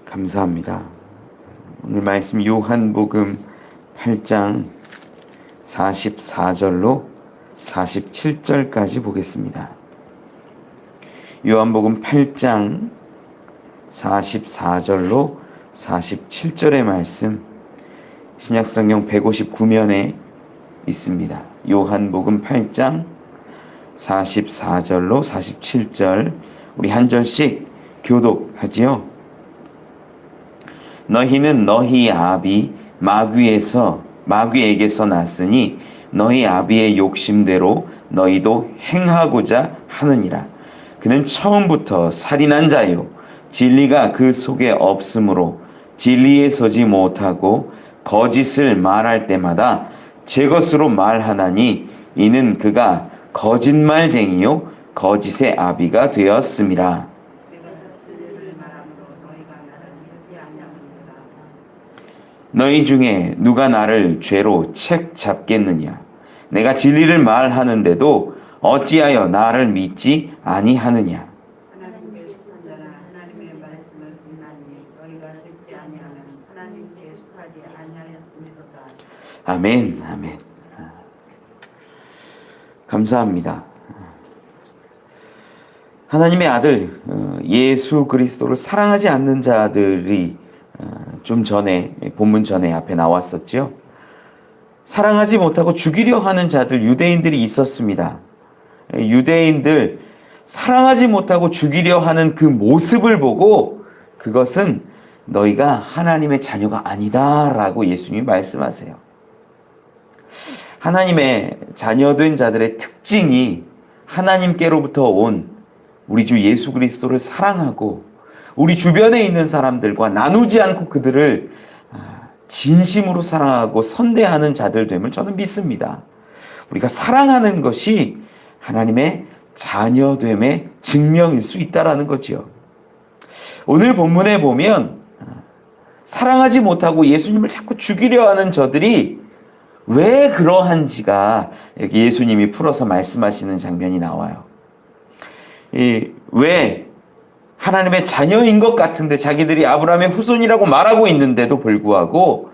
감사합니다. 오늘 말씀 요한복음 8장 44절로 47절까지 보겠습니다. 요한복음 8장 44절로 47절의 말씀 신약성경 159면에 있습니다. 요한복음 8장 44절로 47절 우리 한 절씩 교독하지요. 너희는 너희 아비 마귀에게서 났으니 너희 아비의 욕심대로 너희도 행하고자 하느니라. 그는 처음부터 살인한 자요 진리가 그 속에 없으므로 진리에 서지 못하고 거짓을 말할 때마다 제 것으로 말하나니 이는 그가 거짓말쟁이요 거짓의 아비가 되었음이라. 너희 중에 누가 나를 죄로 책 잡겠느냐? 내가 진리를 말하는데도 어찌하여 나를 믿지 아니하느냐? 하나님께 속한 자나 하나님의 말씀을 듣나니 너희가 듣지 아니하면 하나님께 속하지 아니하였음이로다. 아멘, 아멘. 감사합니다. 하나님의 아들 예수 그리스도를 사랑하지 않는 자들이 좀 전에 본문 전에 앞에 나왔었죠. 사랑하지 못하고 죽이려 하는 자들 유대인들이 있었습니다. 유대인들 사랑하지 못하고 죽이려 하는 그 모습을 보고 그것은 너희가 하나님의 자녀가 아니다라고 예수님이 말씀하세요. 하나님의 자녀된 자들의 특징이 하나님께로부터 온 우리 주 예수 그리스도를 사랑하고 우리 주변에 있는 사람들과 나누지 않고 그들을 진심으로 사랑하고 선대하는 자들 됨을 저는 믿습니다. 우리가 사랑하는 것이 하나님의 자녀됨의 증명일 수 있다라는 거지요. 오늘 본문에 보면 사랑하지 못하고 예수님을 자꾸 죽이려 하는 저들이 왜 그러한지가 예수님이 풀어서 말씀하시는 장면이 나와요. 왜 하나님의 자녀인 것 같은데 자기들이 아브라함의 후손이라고 말하고 있는데도 불구하고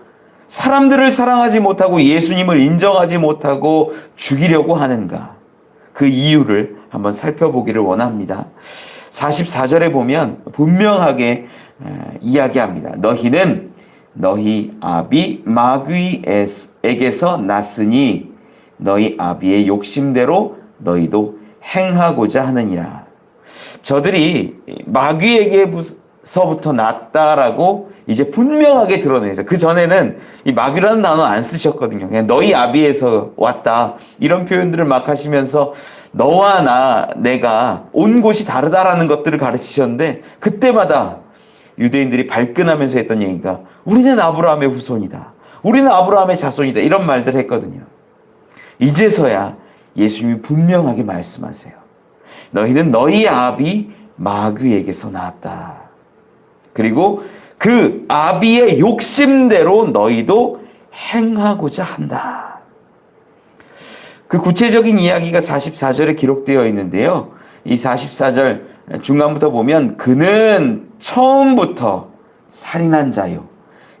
사람들을 사랑하지 못하고 예수님을 인정하지 못하고 죽이려고 하는가? 그 이유를 한번 살펴보기를 원합니다. 44절에 보면 분명하게 이야기합니다. 너희는 너희 아비 마귀에게서 났으니 너희 아비의 욕심대로 너희도 행하고자 하느니라. 저들이 마귀에게서부터 났다라고 이제 분명하게 드러내죠. 그 전에는 이 마귀라는 단어 안 쓰셨거든요. 그냥 너희 아비에서 왔다 이런 표현들을 막 하시면서 너와 내가 온 곳이 다르다라는 것들을 가르치셨는데 그때마다 유대인들이 발끈하면서 했던 얘기가 우리는 아브라함의 후손이다. 우리는 아브라함의 자손이다. 이런 말들을 했거든요. 이제서야 예수님이 분명하게 말씀하세요. 너희는 너희 아비 마귀에게서 나왔다. 그리고 그 아비의 욕심대로 너희도 행하고자 한다. 그 구체적인 이야기가 44절에 기록되어 있는데요. 이 44절 중간부터 보면 그는 처음부터 살인한 자요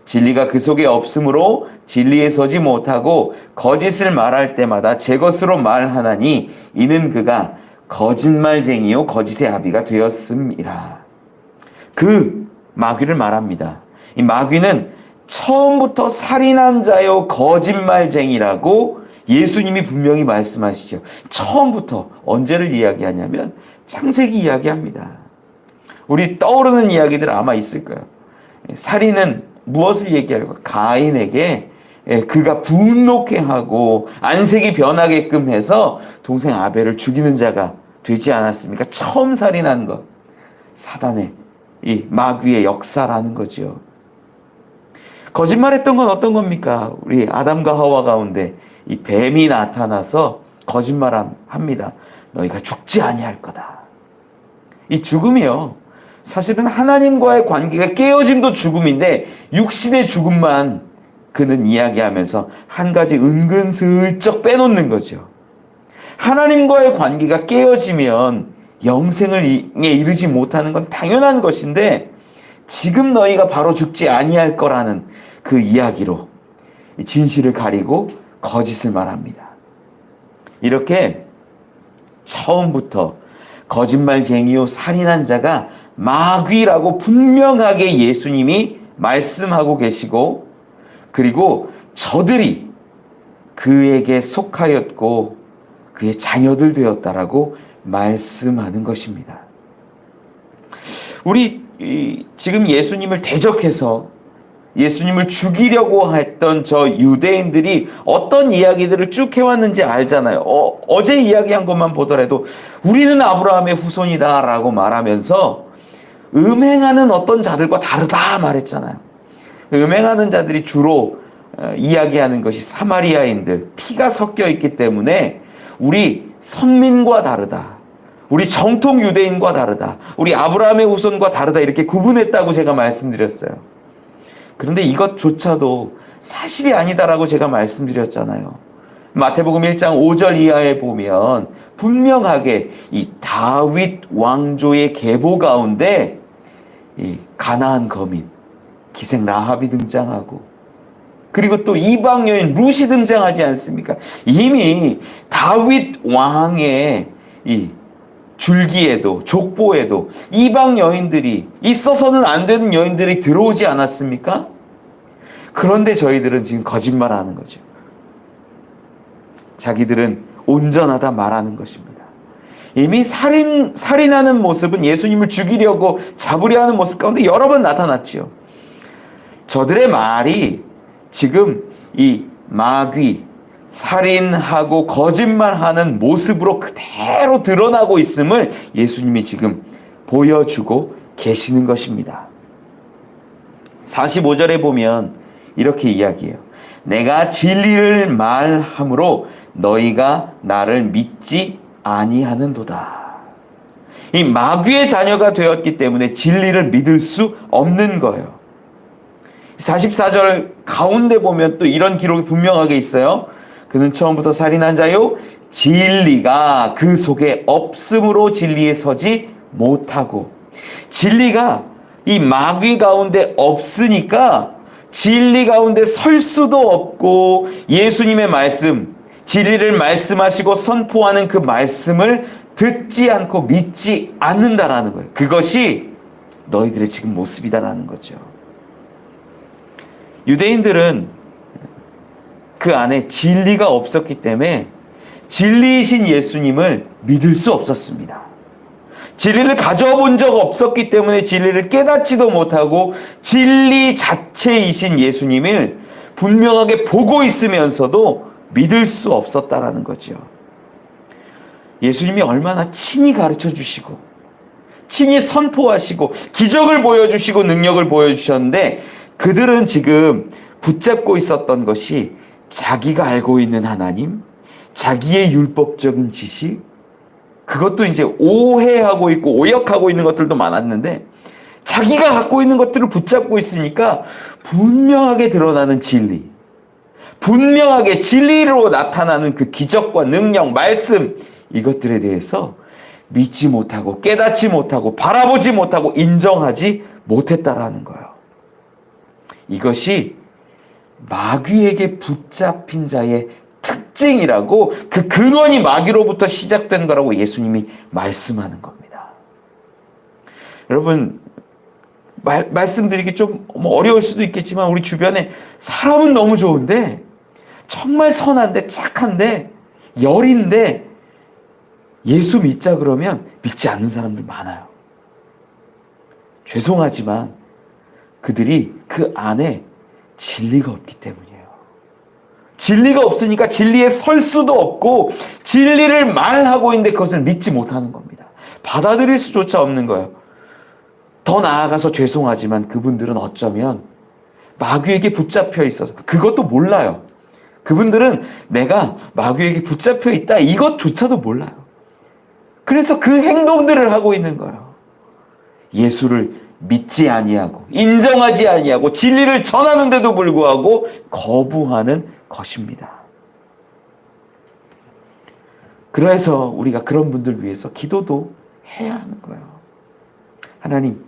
진리가 그 속에 없으므로 진리에 서지 못하고 거짓을 말할 때마다 제 것으로 말하나니 이는 그가 거짓말쟁이요 거짓의 아비가 되었음이라. 그 마귀를 말합니다. 이 마귀는 처음부터 살인한 자요 거짓말쟁이라고 예수님이 분명히 말씀하시죠. 처음부터 언제를 이야기하냐면 창세기 이야기합니다. 우리 떠오르는 이야기들 아마 있을 거예요. 살인은 무엇을 얘기할까? 가인에게 그가 분노케 하고 안색이 변하게끔 해서 동생 아벨을 죽이는 자가 되지 않았습니까? 처음 살인한 것. 사단의 이 마귀의 역사라는 거죠. 거짓말했던 건 어떤 겁니까? 우리 아담과 하와 가운데 이 뱀이 나타나서 거짓말합니다. 너희가 죽지 아니할 거다. 이 죽음이요. 사실은 하나님과의 관계가 깨어짐도 죽음인데 육신의 죽음만 그는 이야기하면서 한 가지 은근슬쩍 빼놓는 거죠. 하나님과의 관계가 깨어지면 영생에 이르지 못하는 건 당연한 것인데 지금 너희가 바로 죽지 아니할 거라는 그 이야기로 진실을 가리고 거짓을 말합니다. 이렇게 처음부터 거짓말쟁이요 살인한 자가 마귀라고 분명하게 예수님이 말씀하고 계시고, 그리고 저들이 그에게 속하였고 그의 자녀들 되었다라고 말씀하는 것입니다. 우리 지금 예수님을 대적해서 예수님을 죽이려고 했던 저 유대인들이 어떤 이야기들을 쭉 해왔는지 알잖아요. 어제 이야기한 것만 보더라도 우리는 아브라함의 후손이다 라고 말하면서 음행하는 어떤 자들과 다르다 말했잖아요. 음행하는 자들이 주로 이야기하는 것이 사마리아인들, 피가 섞여 있기 때문에 우리 선민과 다르다, 우리 정통 유대인과 다르다, 우리 아브라함의 후손과 다르다, 이렇게 구분했다고 제가 말씀드렸어요. 그런데 이것조차도 사실이 아니다라고 제가 말씀드렸잖아요. 마태복음 1장 5절 이하에 보면 분명하게 이 다윗 왕조의 계보 가운데 이 가나안 거민 기생 라합이 등장하고, 그리고 또 이방 여인 룻이 등장하지 않습니까? 이미 다윗 왕의 이 줄기에도 족보에도 이방 여인들이, 있어서는 안 되는 여인들이 들어오지 않았습니까? 그런데 저희들은 지금 거짓말하는 거죠. 자기들은 온전하다 말하는 것입니다. 이미 살인하는 모습은 예수님을 죽이려고 잡으려 하는 모습 가운데 여러 번 나타났지요. 저들의 말이 지금 이 마귀, 살인하고 거짓말하는 모습으로 그대로 드러나고 있음을 예수님이 지금 보여주고 계시는 것입니다. 45절에 보면 이렇게 이야기해요. 내가 진리를 말함으로 너희가 나를 믿지 아니하는도다. 이 마귀의 자녀가 되었기 때문에 진리를 믿을 수 없는 거예요. 44절 가운데 보면 또 이런 기록이 분명하게 있어요. 그는 처음부터 살인한 자요, 진리가 그 속에 없으므로 진리에 서지 못하고. 진리가 이 마귀 가운데 없으니까 진리 가운데 설 수도 없고, 예수님의 말씀, 진리를 말씀하시고 선포하는 그 말씀을 듣지 않고 믿지 않는다라는 거예요. 그것이 너희들의 지금 모습이다라는 거죠. 유대인들은 그 안에 진리가 없었기 때문에 진리이신 예수님을 믿을 수 없었습니다. 진리를 가져본 적 없었기 때문에 진리를 깨닫지도 못하고 진리 자체이신 예수님을 분명하게 보고 있으면서도 믿을 수 없었다라는 거죠. 예수님이 얼마나 친히 가르쳐 주시고 친히 선포하시고 기적을 보여주시고 능력을 보여주셨는데, 그들은 지금 붙잡고 있었던 것이 자기가 알고 있는 하나님, 자기의 율법적인 지식, 그것도 이제 오해하고 있고 오역하고 있는 것들도 많았는데, 자기가 갖고 있는 것들을 붙잡고 있으니까 분명하게 드러나는 진리, 분명하게 진리로 나타나는 그 기적과 능력, 말씀, 이것들에 대해서 믿지 못하고 깨닫지 못하고 바라보지 못하고 인정하지 못했다라는 거예요. 이것이 마귀에게 붙잡힌 자의 특징이라고, 그 근원이 마귀로부터 시작된 거라고 예수님이 말씀하는 겁니다. 여러분, 말씀드리기 좀 어려울 수도 있겠지만 우리 주변에 사람은 너무 좋은데, 정말 선한데 착한데 열인데 예수 믿자 그러면 믿지 않는 사람들 많아요. 죄송하지만 그들이 그 안에 진리가 없기 때문이에요. 진리가 없으니까 진리에 설 수도 없고 진리를 말하고 있는데 그것을 믿지 못하는 겁니다. 받아들일 수조차 없는 거예요. 더 나아가서 죄송하지만 그분들은 어쩌면 마귀에게 붙잡혀 있어서 그것도 몰라요. 그분들은 내가 마귀에게 붙잡혀 있다 이것조차도 몰라요. 그래서 그 행동들을 하고 있는 거예요. 예수를 믿지 아니하고 인정하지 아니하고 진리를 전하는데도 불구하고 거부하는 것입니다. 그래서 우리가 그런 분들 위해서 기도도 해야 하는 거예요. 하나님,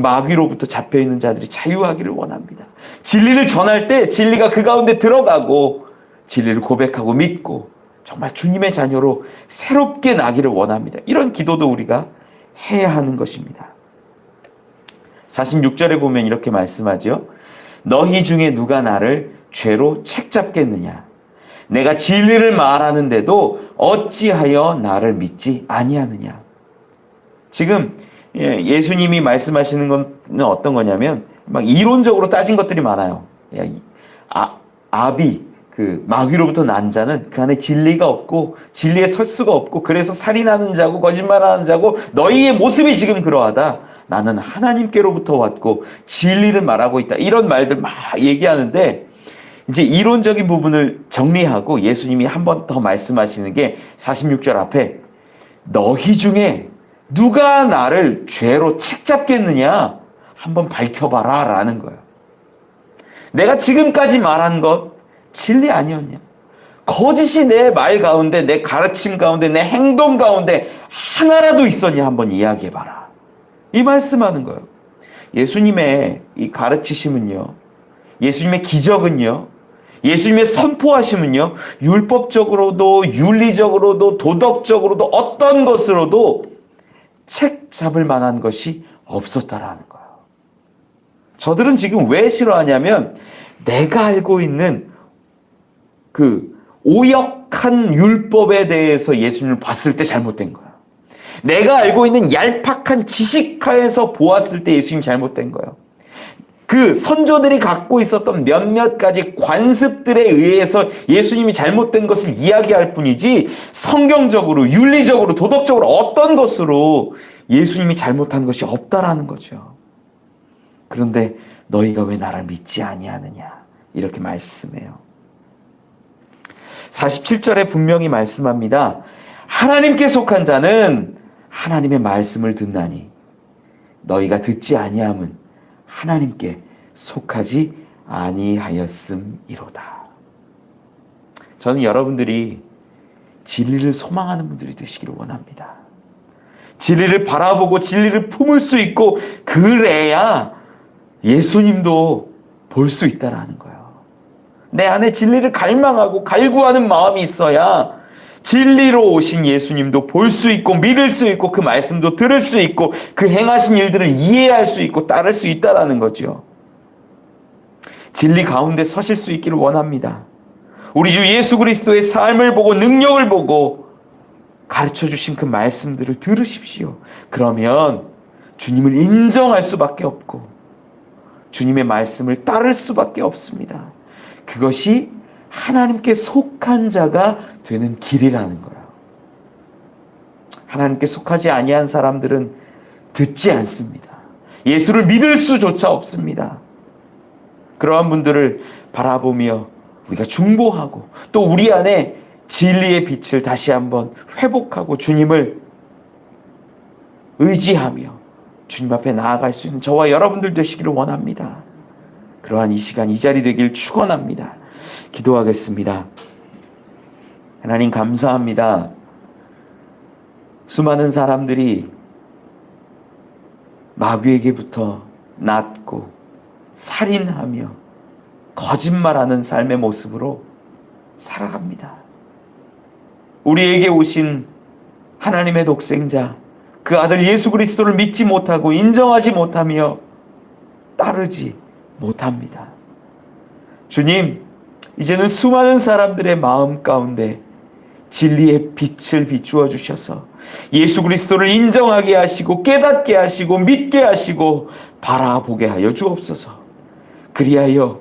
마귀로부터 잡혀있는 자들이 자유하기를 원합니다. 진리를 전할 때 진리가 그 가운데 들어가고 진리를 고백하고 믿고 정말 주님의 자녀로 새롭게 나기를 원합니다. 이런 기도도 우리가 해야 하는 것입니다. 46절에 보면 이렇게 말씀하죠. 너희 중에 누가 나를 죄로 책잡겠느냐? 내가 진리를 말하는데도 어찌하여 나를 믿지 아니하느냐? 지금 예수님이 말씀하시는 건 어떤 거냐면 막 이론적으로 따진 것들이 많아요. 아비 그 마귀로부터 난 자는 그 안에 진리가 없고 진리에 설 수가 없고 그래서 살인하는 자고 거짓말하는 자고 너희의 모습이 지금 그러하다. 나는 하나님께로부터 왔고 진리를 말하고 있다. 이런 말들 막 얘기하는데 이제 이론적인 부분을 정리하고 예수님이 한 번 더 말씀하시는 게 46절 앞에 너희 중에 누가 나를 죄로 책잡겠느냐? 한번 밝혀봐라 라는 거예요. 내가 지금까지 말한 것 진리 아니었냐? 거짓이 내 말 가운데, 내 가르침 가운데, 내 행동 가운데 하나라도 있었냐? 한번 이야기해봐라. 이 말씀하는 거예요. 예수님의 이 가르치심은요, 예수님의 기적은요, 예수님의 선포하심은요, 율법적으로도 윤리적으로도 도덕적으로도 어떤 것으로도 책 잡을 만한 것이 없었다라는 거예요. 저들은 지금 왜 싫어하냐면 내가 알고 있는 그 오역한 율법에 대해서 예수님을 봤을 때 잘못된 거예요. 내가 알고 있는 얄팍한 지식하에서 보았을 때 예수님이 잘못된 거예요. 그 선조들이 갖고 있었던 몇몇 가지 관습들에 의해서 예수님이 잘못된 것을 이야기할 뿐이지 성경적으로 윤리적으로 도덕적으로 어떤 것으로 예수님이 잘못한 것이 없다라는 거죠. 그런데 너희가 왜 나를 믿지 아니하느냐 이렇게 말씀해요. 47절에 분명히 말씀합니다. 하나님께 속한 자는 하나님의 말씀을 듣나니 너희가 듣지 아니함은 하나님께 속하지 아니하였음이로다. 저는 여러분들이 진리를 소망하는 분들이 되시기를 원합니다. 진리를 바라보고 진리를 품을 수 있고 그래야 예수님도 볼 수 있다라는 거예요. 내 안에 진리를 갈망하고 갈구하는 마음이 있어야 진리로 오신 예수님도 볼 수 있고 믿을 수 있고 그 말씀도 들을 수 있고 그 행하신 일들을 이해할 수 있고 따를 수 있다라는 거죠. 진리 가운데 서실 수 있기를 원합니다. 우리 주 예수 그리스도의 삶을 보고 능력을 보고 가르쳐 주신 그 말씀들을 들으십시오. 그러면 주님을 인정할 수밖에 없고 주님의 말씀을 따를 수밖에 없습니다. 그것이 하나님께 속한 자가 되는 길이라는 거예요. 하나님께 속하지 아니한 사람들은 듣지 않습니다. 예수를 믿을 수조차 없습니다. 그러한 분들을 바라보며 우리가 중보하고 또 우리 안에 진리의 빛을 다시 한번 회복하고 주님을 의지하며 주님 앞에 나아갈 수 있는 저와 여러분들 되시기를 원합니다. 그러한 이 시간 이 자리 되길 축원합니다. 기도하겠습니다. 하나님 감사합니다. 수많은 사람들이 마귀에게부터 낫고 살인하며 거짓말하는 삶의 모습으로 살아갑니다. 우리에게 오신 하나님의 독생자 그 아들 예수 그리스도를 믿지 못하고 인정하지 못하며 따르지 못합니다. 주님, 이제는 수많은 사람들의 마음 가운데 진리의 빛을 비추어 주셔서 예수 그리스도를 인정하게 하시고 깨닫게 하시고 믿게 하시고 바라보게 하여 주옵소서. 그리하여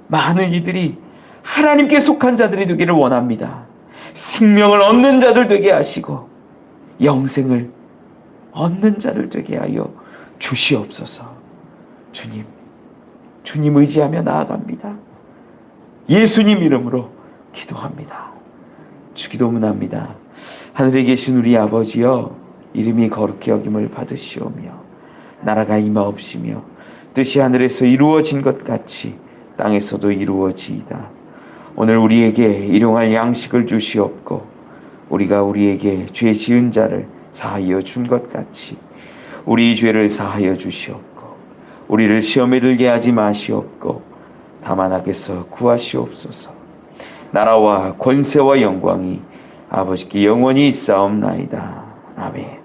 많은 이들이 하나님께 속한 자들이 되기를 원합니다. 생명을 얻는 자들 되게 하시고 영생을 얻는 자들 되게 하여 주시옵소서. 주님 의지하며 나아갑니다. 예수님 이름으로 기도합니다. 주기도문합니다. 하늘에 계신 우리 아버지여, 이름이 거룩히 여김을 받으시오며 나라가 임하옵시며 뜻이 하늘에서 이루어진 것 같이 땅에서도 이루어지이다. 오늘 우리에게 일용할 양식을 주시옵고 우리가 우리에게 죄 지은 자를 사하여 준 것 같이 우리 죄를 사하여 주시옵고 우리를 시험에 들게 하지 마시옵고 다만 악에서 구하시옵소서. 나라와 권세와 영광이 아버지께 영원히 있사옵나이다. 아멘.